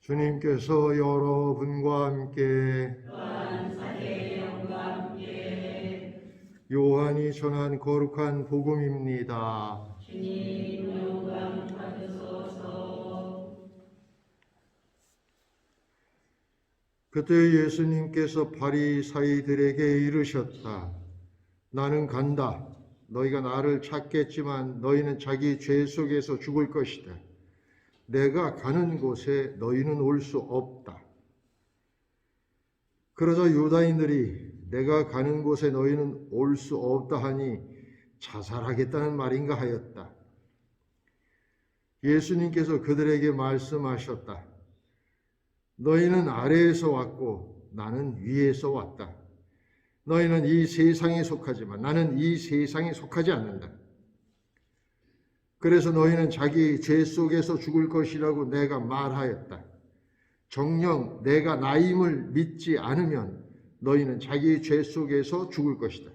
주님께서 여러분과 함께 또한 사제의 영과 함께 요한이 전한 거룩한 복음입니다. 주님 영광 받으소서. 그때 예수님께서 바리사이들에게 이르셨다. 나는 간다. 너희가 나를 찾겠지만 너희는 자기 죄 속에서 죽을 것이다. 내가 가는 곳에 너희는 올 수 없다. 그러자 유다인들이 내가 가는 곳에 너희는 올 수 없다 하니 자살하겠다는 말인가 하였다. 예수님께서 그들에게 말씀하셨다. 너희는 아래에서 왔고 나는 위에서 왔다. 너희는 이 세상에 속하지만 나는 이 세상에 속하지 않는다. 그래서 너희는 자기 죄 속에서 죽을 것이라고 내가 말하였다. 정녕 내가 나임을 믿지 않으면 너희는 자기 죄 속에서 죽을 것이다.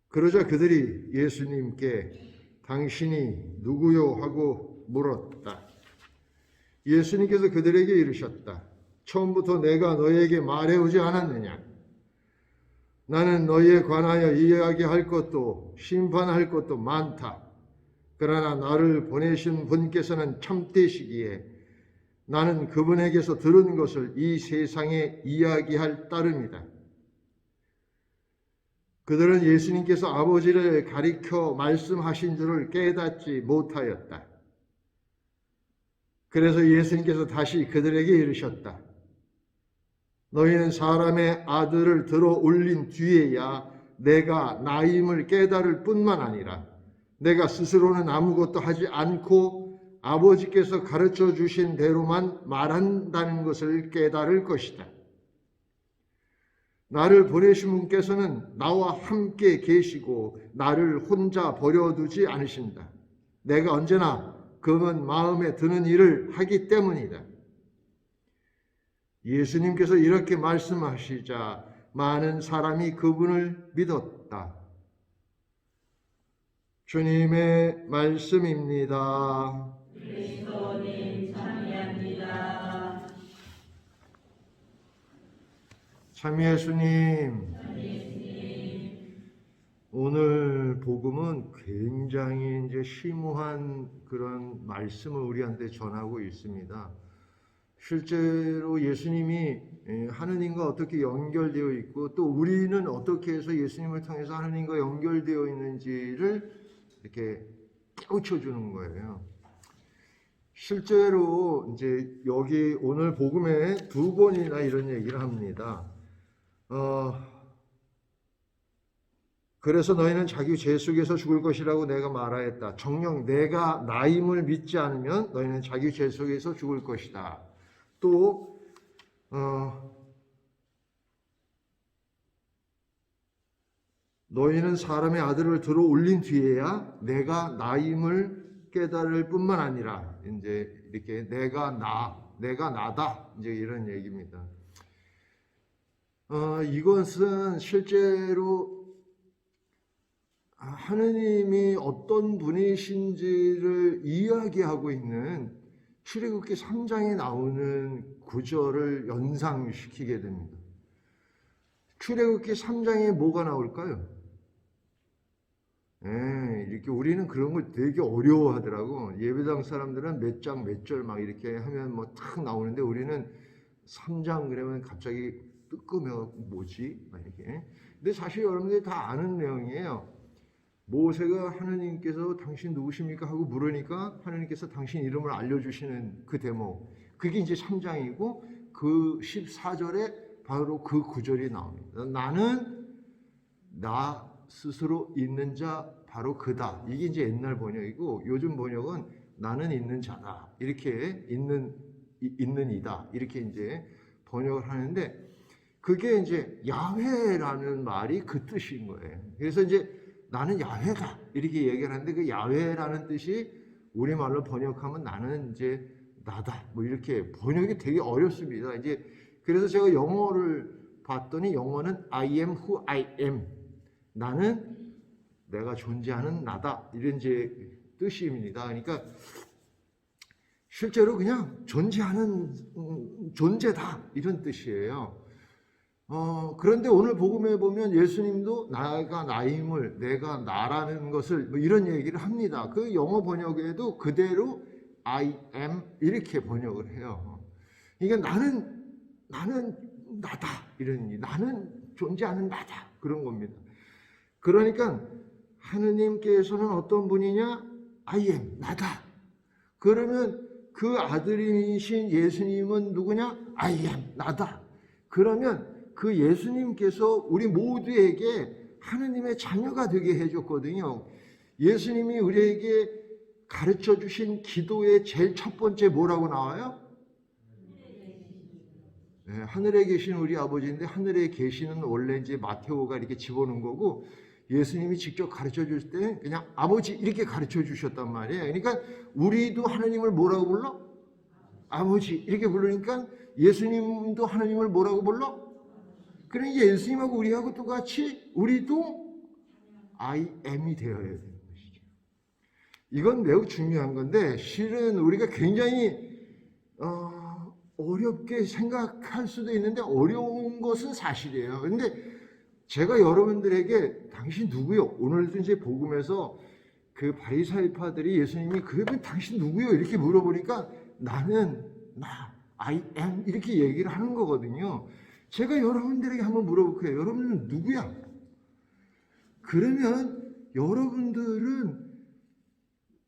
그러자 그들이 예수님께 당신이 누구요? 하고 물었다. 예수님께서 그들에게 이르셨다. 처음부터 내가 너희에게 말해오지 않았느냐? 나는 너희에 관하여 이야기할 것도 심판할 것도 많다. 그러나 나를 보내신 분께서는 참되시기에 나는 그분에게서 들은 것을 이 세상에 이야기할 따름이다. 그들은 예수님께서 아버지를 가리켜 말씀하신 줄을 깨닫지 못하였다. 그래서 예수님께서 다시 그들에게 이르셨다. 너희는 사람의 아들을 들어 올린 뒤에야 내가 나임을 깨달을 뿐만 아니라 내가 스스로는 아무것도 하지 않고 아버지께서 가르쳐 주신 대로만 말한다는 것을 깨달을 것이다. 나를 보내신 분께서는 나와 함께 계시고 나를 혼자 버려두지 않으신다. 내가 언제나 그분 마음에 드는 일을 하기 때문이다. 예수님께서 이렇게 말씀하시자 많은 사람이 그분을 믿었다. 주님의 말씀입니다. 그리스도님 찬양합니다. 참 예수님, 오늘 복음은 굉장히 이제 심오한 그런 말씀을 우리한테 전하고 있습니다. 실제로 예수님이 하느님과 어떻게 연결되어 있고 또 우리는 어떻게 해서 예수님을 통해서 하느님과 연결되어 있는지를 이렇게 깨우쳐 주는 거예요. 실제로 이제 여기 오늘 복음에 두 번이나 이런 얘기를 합니다. 그래서 너희는 자기 죄 속에서 죽을 것이라고 내가 말하였다. 정녕 내가 나임을 믿지 않으면 너희는 자기 죄 속에서 죽을 것이다. 또 너희는 사람의 아들을 들어 올린 뒤에야 내가 나임을 깨달을 뿐만 아니라 이제 이렇게 내가 나다 이제 이런 얘기입니다. 이것은 실제로 하느님이 어떤 분이신지를 이야기하고 있는 출애굽기 3장에 나오는 구절을 연상시키게 됩니다. 출애굽기 3장에 뭐가 나올까요? 이렇게 우리는 그런 걸 되게 어려워하더라고. 예배당 사람들은 몇 장 몇 절 막 이렇게 하면 뭐 탁 나오는데 우리는 3장 그러면 갑자기 뜨끔해서 뭐지? 막 이렇게. 근데 사실 여러분들이 다 아는 내용이에요. 모세가 하느님께서 당신 누구십니까? 하고 물으니까 하느님께서 당신 이름을 알려주시는 그 대목. 그게 이제 3장이고 그 14절에 바로 그 구절이 나옵니다. 나는 나 스스로 있는 자 바로 그다. 이게 이제 옛날 번역이고 요즘 번역은 나는 있는 자다. 이렇게 있는 이다. 이렇게 이제 번역을 하는데 그게 이제 야훼라는 말이 그 뜻인 거예요. 그래서 이제 나는 야훼다 이렇게 얘기를 하는데 그 야훼라는 뜻이 우리말로 번역하면 나는 이제 나다 뭐 이렇게 번역이 되게 어렵습니다. 이제 그래서 제가 영어를 봤더니 영어는 I am who I am. 나는 내가 존재하는 나다 이런 이제 뜻입니다. 그러니까 실제로 그냥 존재하는 존재다 이런 뜻이에요. 그런데 오늘 복음에 보면 예수님도 나가 나임을, 내가 나라는 것을 뭐 이런 얘기를 합니다. 그 영어 번역에도 그대로 I am 이렇게 번역을 해요. 그러니까 나는 나다 이런 의미, 나는 존재하는 나다 그런 겁니다. 그러니까 하느님께서는 어떤 분이냐? I am 나다. 그러면 그 아들이신 예수님은 누구냐? I am 나다. 그러면 그 예수님께서 우리 모두에게 하느님의 자녀가 되게 해줬거든요. 예수님이 우리에게 가르쳐 주신 기도의 제일 첫 번째 뭐라고 나와요? 네, 하늘에 계신 우리 아버지인데 하늘에 계시는 원래 이제 마테오가 이렇게 집어넣은 거고 예수님이 직접 가르쳐 줄 때 그냥 아버지 이렇게 가르쳐 주셨단 말이에요. 그러니까 우리도 하느님을 뭐라고 불러? 아버지 이렇게 부르니까 예수님도 하느님을 뭐라고 불러? 그러니까 예수님하고 우리하고 똑같이 우리도 I am이 되어야 되는 것이죠. 이건 매우 중요한 건데 실은 우리가 굉장히 어렵게 생각할 수도 있는데 어려운 것은 사실이에요. 그런데 제가 여러분들에게 당신 누구요? 오늘도 이제 복음에서 그 바리사이파들이 예수님이 그러면 당신 누구요? 이렇게 물어보니까 나는 I am 이렇게 얘기를 하는 거거든요. 제가 여러분들에게 한번 물어볼게요. 여러분은 누구야? 그러면 여러분들은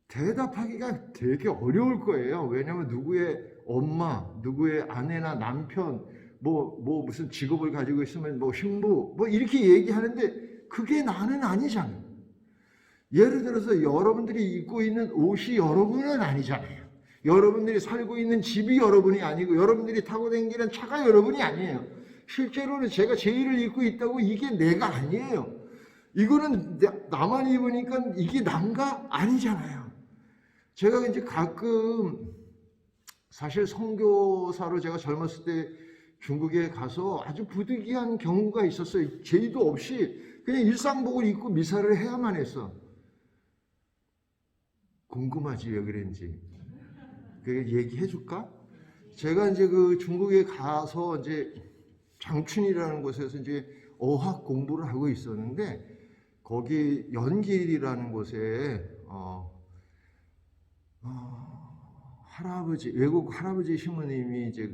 대답하기가 되게 어려울 거예요. 왜냐하면 누구의 엄마, 누구의 아내나 남편, 무슨 직업을 가지고 있으면 신부, 이렇게 얘기하는데 그게 나는 아니잖아요. 예를 들어서 여러분들이 입고 있는 옷이 여러분은 아니잖아요. 여러분들이 살고 있는 집이 여러분이 아니고 여러분들이 타고 다니는 차가 여러분이 아니에요. 실제로는 제가 제 일을 입고 있다고 이게 내가 아니에요. 이거는 나만 입으니까 이게 난가? 아니잖아요. 제가 이제 가끔 사실 선교사로 제가 젊었을 때 중국에 가서 아주 부득이한 경우가 있었어요. 제의도 없이 그냥 일상복을 입고 미사를 해야만 했어. 궁금하지 왜 그랬는지. 그 얘기해 줄까? 제가 이제 그 중국에 가서 이제 장춘이라는 곳에서 이제 어학 공부를 하고 있었는데 거기 연길이라는 곳에 외국 할아버지 신부님이 이제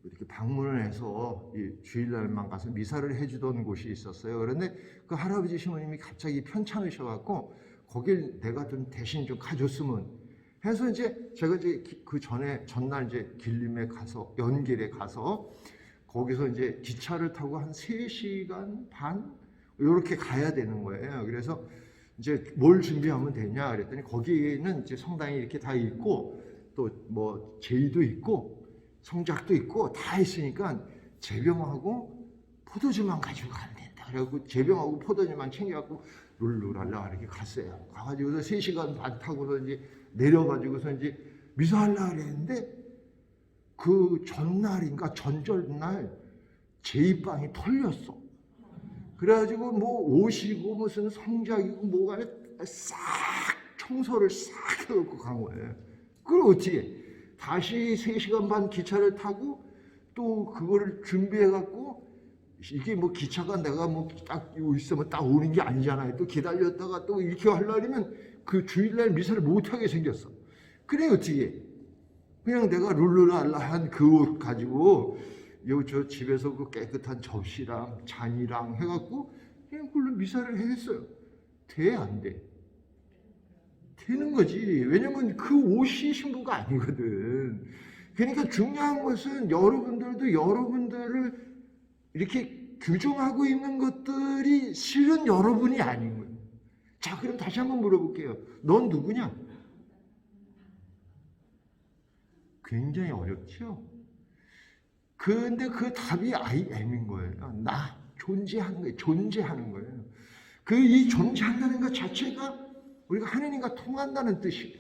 이렇게 방문을 해서 주일날만 가서 미사를 해주던 곳이 있었어요. 그런데 그 할아버지 신부님이 갑자기 편찮으셔갖고 거길 내가 좀 대신 좀 가줬으면 해서 이제 제가 이제 그 전날 이제 길림에 가서 연길에 가서 거기서 이제 기차를 타고 한 3시간 반 이렇게 가야 되는 거예요. 그래서 이제 뭘 준비하면 되냐 그랬더니 거기는 이제 성당이 이렇게 다 있고 또 제의도 있고 성작도 있고 다 있으니까 제병하고 포도주만 가지고 가면 된다. 그래갖고 제병하고 포도주만 챙겨갖고 룰루랄라 이렇게 갔어요. 가가지고서 3시간 반 타고서 이제 내려가지고서 이제 미사하려고 그랬는데 그 전날인가 전절날 제입방이 털렸어. 그래가지고 옷이고 무슨 성작이고 뭐가 싹 청소를 싹 해갖고 간 거예요. 그걸 어떻게 다시 3시간 반 기차를 타고 또 그거를 준비해갖고 이게 기차가 내가 딱 있으면 딱 오는 게 아니잖아요. 또 기다렸다가 또 이렇게 하려면 그 주일날 미사를 못하게 생겼어. 그래 어떻게 그냥 내가 룰루랄라한 그 옷 가지고 저 집에서 그 깨끗한 접시랑 잔이랑 해갖고 그냥 그걸로 미사를 했어요. 돼 안 돼? 되는 거지. 왜냐면 그 옷이 신부가 아니거든. 그러니까 중요한 것은 여러분들도 여러분들을 이렇게 규정하고 있는 것들이 실은 여러분이 아닌 거예요. 자, 그럼 다시 한번 물어볼게요. 넌 누구냐? 굉장히 어렵죠? 근데 그 답이 I am인 거예요. 나, 존재하는 거예요. 존재하는 거예요. 이 존재한다는 것 자체가 우리가 하느님과 통한다는 뜻이에요.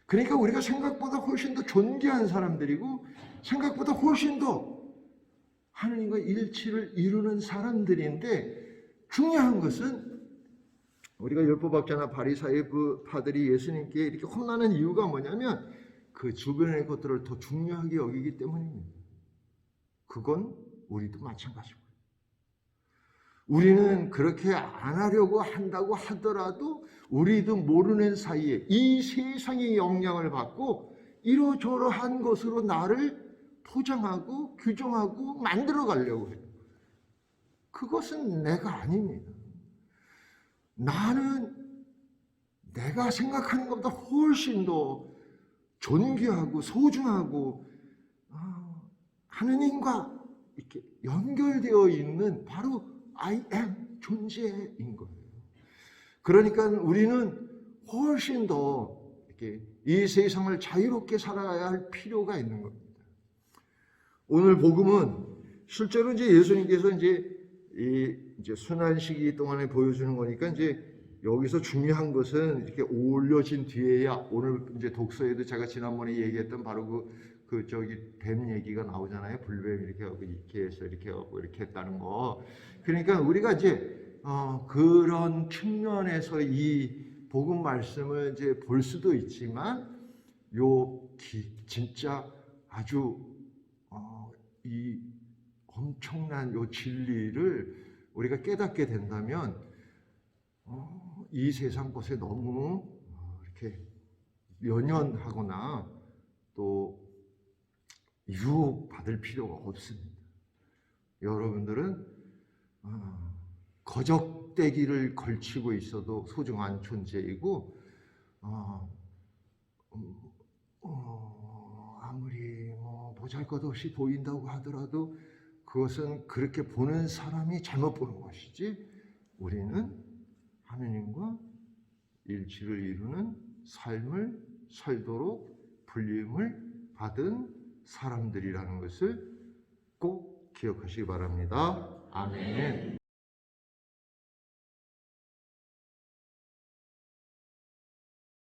그러니까 우리가 생각보다 훨씬 더 존귀한 사람들이고 생각보다 훨씬 더 하느님과 일치를 이루는 사람들인데 중요한 것은 우리가 율법학자나 바리사이파들이 예수님께 이렇게 혼나는 이유가 뭐냐면 그 주변의 것들을 더 중요하게 여기기 때문입니다. 그건 우리도 마찬가지고요. 우리는 그렇게 안 하려고 한다고 하더라도 우리도 모르는 사이에 이 세상의 영향을 받고 이러저러한 것으로 나를 포장하고 규정하고 만들어 가려고 해요. 그것은 내가 아닙니다. 나는 내가 생각하는 것보다 훨씬 더 존귀하고 소중하고 하느님과 이렇게 연결되어 있는 바로 I am 존재인 거예요. 그러니까 우리는 훨씬 더 이렇게 이 세상을 자유롭게 살아가야 할 필요가 있는 겁니다. 오늘 복음은 실제로 이제 예수님께서 이제 순환 시기 동안에 보여주는 거니까 이제 여기서 중요한 것은 이렇게 올려진 뒤에야 오늘 이제 독서에도 제가 지난번에 얘기했던 바로 뱀 얘기가 나오잖아요. 불뱀 이렇게 하고 이렇게 해서 이렇게 하고 이렇게 했다는 거. 그러니까 우리가 이제 그런 측면에서 이 복음 말씀을 이제 볼 수도 있지만 진짜 아주 이 엄청난 요 진리를 우리가 깨닫게 된다면 이 세상 것에 너무 이렇게 연연하거나 또 유혹받을 필요가 없습니다. 여러분들은 거적대기를 걸치고 있어도 소중한 존재이고 아무리 보잘것없이 보인다고 하더라도 그것은 그렇게 보는 사람이 잘못 보는 것이지 우리는 하느님과 일치를 이루는 삶을 살도록 불림을 받은 사람들이라는 것을 꼭 기억하시기 바랍니다. 아멘.